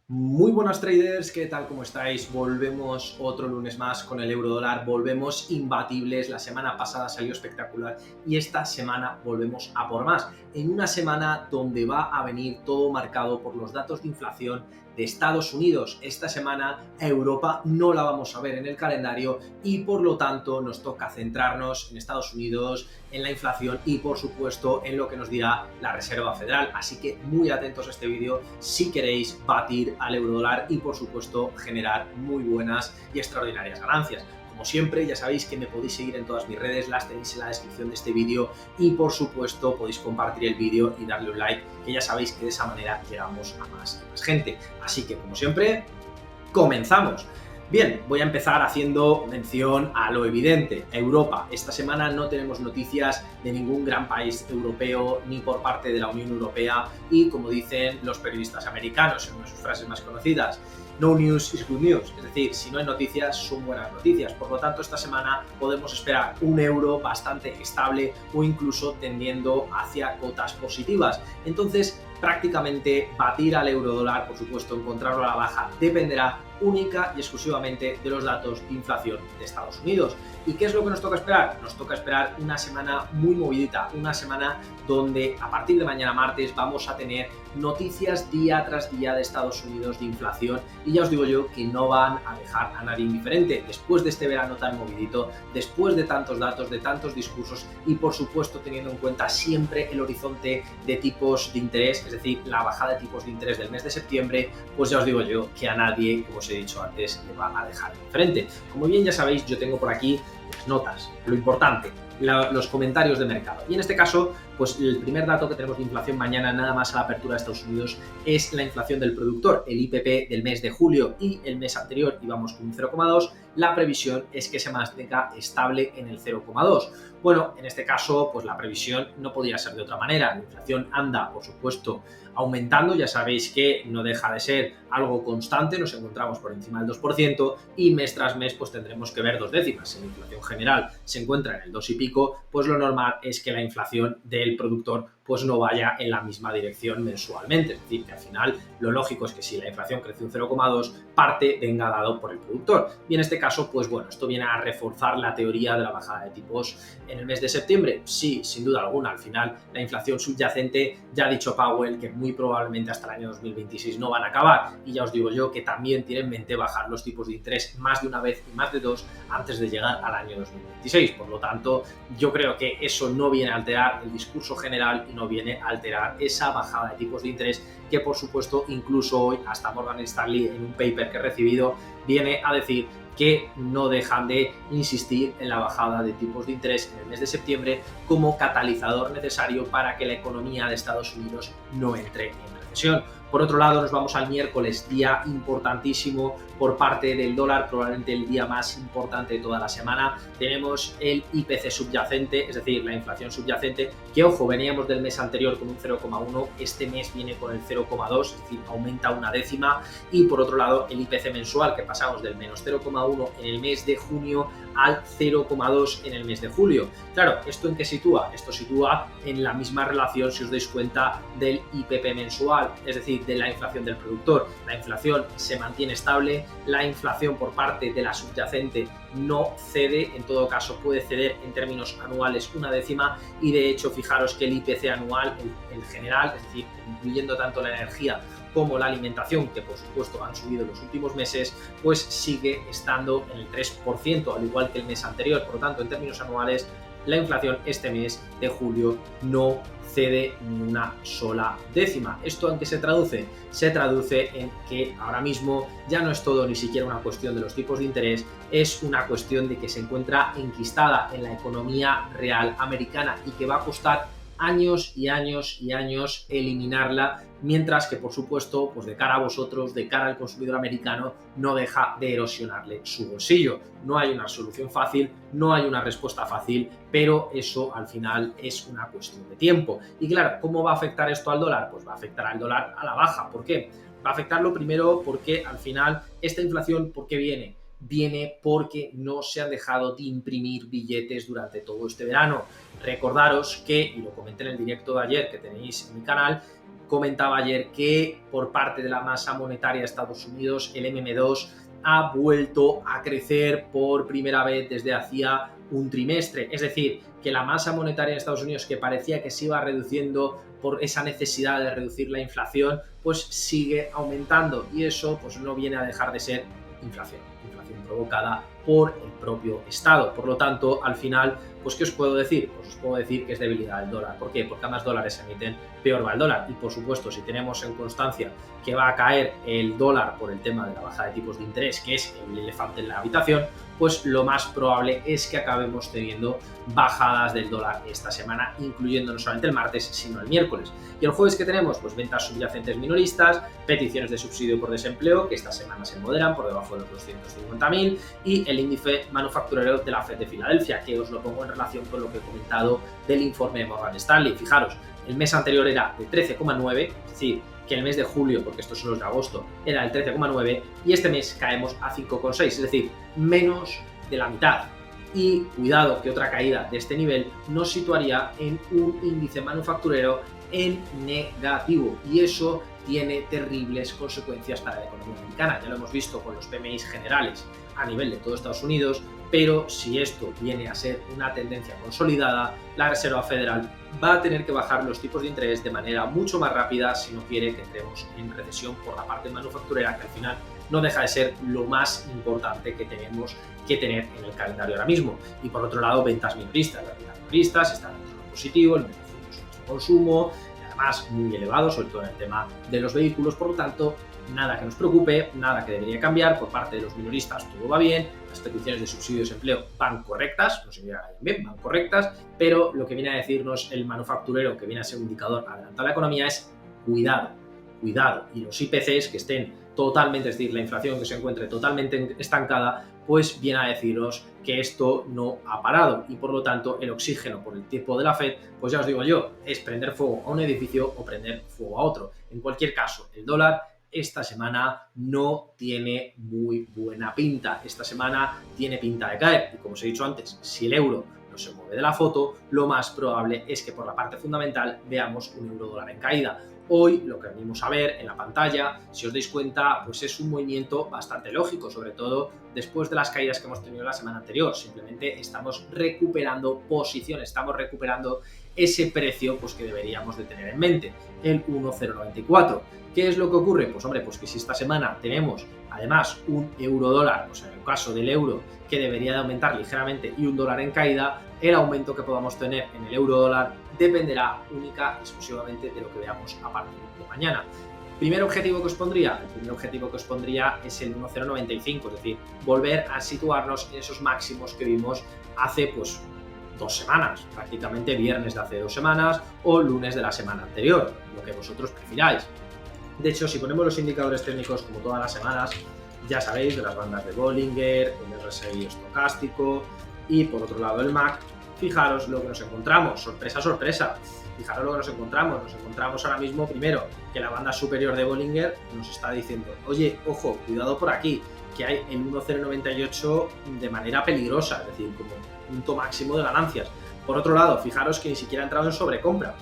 Muy buenas traders, ¿qué tal? ¿Cómo estáis? Volvemos otro lunes más con el euro dólar, volvemos imbatibles, la semana pasada salió espectacular y esta semana volvemos a por más, en una semana donde va a venir todo marcado por los datos de inflación de Estados Unidos. Esta semana a Europa no la vamos a ver en el calendario y por lo tanto nos toca centrarnos en Estados Unidos, en la inflación y por supuesto en lo que nos dirá la Reserva Federal. Así que muy atentos a este vídeo si queréis batir al eurodólar y por supuesto generar muy buenas y extraordinarias ganancias. Como siempre, ya sabéis que me podéis seguir en todas mis redes, las tenéis en la descripción de este vídeo y por supuesto podéis compartir el vídeo y darle un like, que ya sabéis que de esa manera llegamos a más y más gente. Así que como siempre, comenzamos. Bien, voy a empezar haciendo mención a lo evidente, Europa. Esta semana no tenemos noticias de ningún gran país europeo ni por parte de la Unión Europea y, como dicen los periodistas americanos en una de sus frases más conocidas, no news is good news, es decir, si no hay noticias son buenas noticias. Por lo tanto, esta semana podemos esperar un euro bastante estable o incluso tendiendo hacia cotas positivas. Entonces, prácticamente batir al euro dólar, por supuesto, encontrarlo a la baja, dependerá única y exclusivamente de los datos de inflación de Estados Unidos. ¿Y qué es lo que nos toca esperar? Nos toca esperar una semana muy movidita, una semana donde a partir de mañana martes vamos a tener noticias día tras día de Estados Unidos de inflación y ya os digo yo que no van a dejar a nadie indiferente después de este verano tan movidito, después de tantos datos, de tantos discursos y por supuesto teniendo en cuenta siempre el horizonte de tipos de interés, es decir, la bajada de tipos de interés del mes de septiembre, pues ya os digo yo que a nadie, como os he dicho antes, le va a dejar indiferente. Como bien ya sabéis, yo tengo por aquí las notas, lo importante, los comentarios de mercado. Y en este caso, pues el primer dato que tenemos de inflación mañana, nada más a la apertura de Estados Unidos, es la inflación del productor, el IPP del mes de julio y el mes anterior íbamos con un 0,2, la previsión es que se mantenga estable en el 0,2. Bueno, en este caso, pues la previsión no podría ser de otra manera. La inflación anda, por supuesto, aumentando. Ya sabéis que no deja de ser algo constante. Nos encontramos por encima del 2% y mes tras mes pues tendremos que ver dos décimas. Si la inflación general se encuentra en el 2 y pico, pues lo normal es que la inflación del productor pues no vaya en la misma dirección mensualmente. Es decir, que al final lo lógico es que si la inflación crece un 0,2, parte venga dado por el productor. Y en este caso, pues bueno, esto viene a reforzar la teoría de la bajada de tipos en el mes de septiembre. Sí, sin duda alguna, al final la inflación subyacente, ya ha dicho Powell que muy probablemente hasta el año 2026 no van a acabar y ya os digo yo que también tiene en mente bajar los tipos de interés más de una vez y más de dos antes de llegar al año 2026. Por lo tanto, yo creo que eso no viene a alterar el discurso general y no viene a alterar esa bajada de tipos de interés que, por supuesto, incluso hoy hasta Morgan Stanley en un paper que he recibido viene a decir que no dejan de insistir en la bajada de tipos de interés en el mes de septiembre como catalizador necesario para que la economía de Estados Unidos no entre en recesión. Por otro lado, nos vamos al miércoles, día importantísimo por parte del dólar, probablemente el día más importante de toda la semana. Tenemos el IPC subyacente, es decir, la inflación subyacente, que ojo, veníamos del mes anterior con un 0,1, este mes viene con el 0,2, es decir, aumenta una décima. Y por otro lado, el IPC mensual, que pasamos del menos 0,1 en el mes de junio al 0,2 en el mes de julio. Claro, ¿esto en qué sitúa? Esto sitúa en la misma relación, si os dais cuenta, del IPP mensual, es decir, de la inflación del productor. La inflación se mantiene estable, la inflación por parte de la subyacente no cede, en todo caso puede ceder en términos anuales una décima y de hecho fijaros que el IPC anual en general, es decir, incluyendo tanto la energía como la alimentación, que por supuesto han subido en los últimos meses, pues sigue estando en el 3%, al igual que el mes anterior. Por lo tanto, en términos anuales, la inflación este mes de julio no cede ni una sola décima. ¿Esto en qué se traduce? Se traduce en que ahora mismo ya no es todo ni siquiera una cuestión de los tipos de interés, es una cuestión de que se encuentra enquistada en la economía real americana y que va a costar años y años y años eliminarla, mientras que por supuesto pues de cara a vosotros, de cara al consumidor americano, no deja de erosionarle su bolsillo. No hay una solución fácil, no hay una respuesta fácil, pero eso al final es una cuestión de tiempo. Y claro, ¿cómo va a afectar esto al dólar? Pues va a afectar al dólar a la baja. ¿Por qué? Va a afectarlo primero porque al final esta inflación, ¿por qué viene? viene porque no se han dejado de imprimir billetes durante todo este verano. Recordaros que, y lo comenté en el directo de ayer que tenéis en mi canal, comentaba ayer que por parte de la masa monetaria de Estados Unidos, el MM2 ha vuelto a crecer por primera vez desde hacía un trimestre. Es decir, que la masa monetaria en Estados Unidos, que parecía que se iba reduciendo por esa necesidad de reducir la inflación, pues sigue aumentando, y eso pues no viene a dejar de ser inflación provocada por el propio Estado. Por lo tanto, al final, pues ¿qué os puedo decir? Pues os puedo decir que es debilidad del dólar. ¿Por qué? Porque a más dólares se emiten, peor va el dólar. Y por supuesto, si tenemos en constancia que va a caer el dólar por el tema de la baja de tipos de interés, que es el elefante en la habitación, pues lo más probable es que acabemos teniendo bajadas del dólar esta semana, incluyendo no solamente el martes, sino el miércoles. Y el jueves, ¿qué tenemos? Pues ventas subyacentes minoristas, peticiones de subsidio por desempleo, que esta semana se moderan por debajo de los 250.000, y el índice manufacturero de la FED de Filadelfia, que os lo pongo en relación con lo que he comentado del informe de Morgan Stanley. Fijaros, el mes anterior era de 13,9, es decir, que el mes de julio, porque estos son los de agosto, era el 13,9, y este mes caemos a 5,6, es decir, menos de la mitad. Y cuidado que otra caída de este nivel nos situaría en un índice manufacturero en negativo, y eso tiene terribles consecuencias para la economía americana. Ya lo hemos visto con los PMIs generales a nivel de todo Estados Unidos, pero si esto viene a ser una tendencia consolidada, la Reserva Federal va a tener que bajar los tipos de interés de manera mucho más rápida si no quiere que entremos en recesión por la parte manufacturera, que al final no deja de ser lo más importante que tenemos que tener en el calendario ahora mismo. Y por otro lado, ventas minoristas. Las ventas minoristas están dentro de lo positivo, el beneficio de consumo, y además muy elevado, sobre todo en el tema de los vehículos. Por lo tanto, nada que nos preocupe, nada que debería cambiar. Por parte de los minoristas todo va bien, las peticiones de subsidio de desempleo van correctas, no significa que vayan bien, van correctas, pero lo que viene a decirnos el manufacturero, que viene a ser un indicador adelantado a la economía, es cuidado, cuidado. Y los IPCs que estén totalmente, es decir, la inflación que se encuentre totalmente estancada, pues viene a deciros que esto no ha parado, y por lo tanto el oxígeno por el tiempo de la FED, pues ya os digo yo, es prender fuego a un edificio o prender fuego a otro. En cualquier caso, el dólar esta semana no tiene muy buena pinta. Esta semana tiene pinta de caer, y como os he dicho antes, si el euro no se mueve de la foto, lo más probable es que por la parte fundamental veamos un euro dólar en caída. Hoy lo que venimos a ver en la pantalla, si os dais cuenta, pues es un movimiento bastante lógico, sobre todo después de las caídas que hemos tenido la semana anterior. Simplemente estamos recuperando posiciones, estamos recuperando ese precio pues que deberíamos de tener en mente, el 1,094. ¿Qué es lo que ocurre? Pues hombre, pues que si esta semana tenemos además un euro dólar, pues en el caso del euro, que debería de aumentar ligeramente, y un dólar en caída, el aumento que podamos tener en el euro dólar dependerá única y exclusivamente de lo que veamos a partir de mañana. ¿Primer objetivo que os pondría? El primer objetivo que os pondría es el 1,095, es decir, volver a situarnos en esos máximos que vimos hace pues 2 semanas, prácticamente viernes de hace 2 semanas o lunes de la semana anterior, lo que vosotros prefiráis. De hecho, si ponemos los indicadores técnicos como todas las semanas, ya sabéis, de las bandas de Bollinger, el RSI estocástico y por otro lado el MAC, fijaros lo que nos encontramos, sorpresa, sorpresa. Fijaros lo que nos encontramos ahora mismo, primero, que la banda superior de Bollinger nos está diciendo, oye, ojo, cuidado por aquí, que hay el 1,098 de manera peligrosa, es decir, como punto máximo de ganancias. Por otro lado, fijaros que ni siquiera ha entrado en sobrecompra.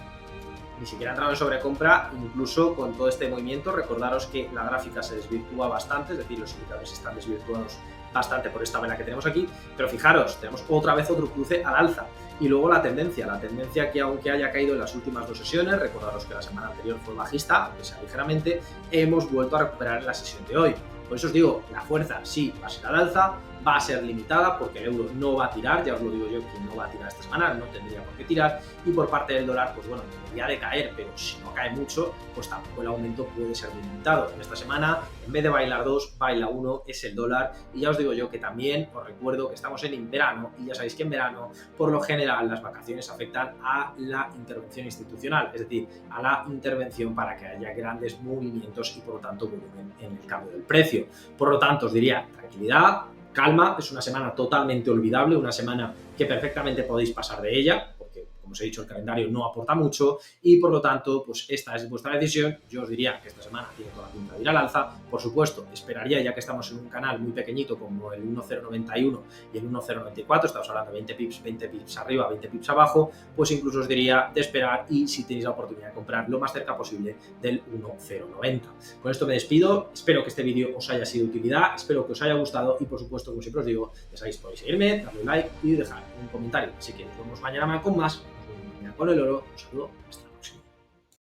Incluso con todo este movimiento. Recordaros que la gráfica se desvirtúa bastante, es decir, los indicadores están desvirtuados bastante por esta vela que tenemos aquí, pero fijaros, tenemos otra vez otro cruce al alza. Y luego la tendencia que aunque haya caído en las últimas 2 sesiones, recordaros que la semana anterior fue bajista, aunque sea ligeramente, hemos vuelto a recuperar en la sesión de hoy. Por eso os digo, la fuerza sí va a ser al alza, va a ser limitada porque el euro no va a tirar, ya os lo digo yo que no va a tirar esta semana, no tendría por qué tirar, y por parte del dólar, pues bueno, debería de caer, pero si no cae mucho, pues tampoco el aumento puede ser muy limitado. En esta semana, en vez de bailar 2, baila 1, es el dólar, y ya os digo yo que también os recuerdo que estamos en verano, y ya sabéis que en verano, por lo general, las vacaciones afectan a la intervención institucional, es decir, a la intervención para que haya grandes movimientos y por lo tanto volumen en el cambio del precio. Por lo tanto, os diría, tranquilidad, calma, es una semana totalmente olvidable, una semana que perfectamente podéis pasar de ella, porque como como os he dicho, el calendario no aporta mucho y por lo tanto, pues esta es vuestra decisión. Yo os diría que esta semana tiene toda la pinta de ir al alza. Por supuesto, esperaría, ya que estamos en un canal muy pequeñito como el 1.091 y el 1.094, estamos hablando de 20 pips arriba, 20 pips abajo, pues incluso os diría de esperar y si tenéis la oportunidad de comprar lo más cerca posible del 1.090. Con esto me despido, espero que este vídeo os haya sido de utilidad, espero que os haya gustado y por supuesto, como siempre os digo, ya sabéis, podéis seguirme, darle un like y dejar un comentario. Así que nos vemos mañana con más, nos vemos mañana con el oro, un saludo.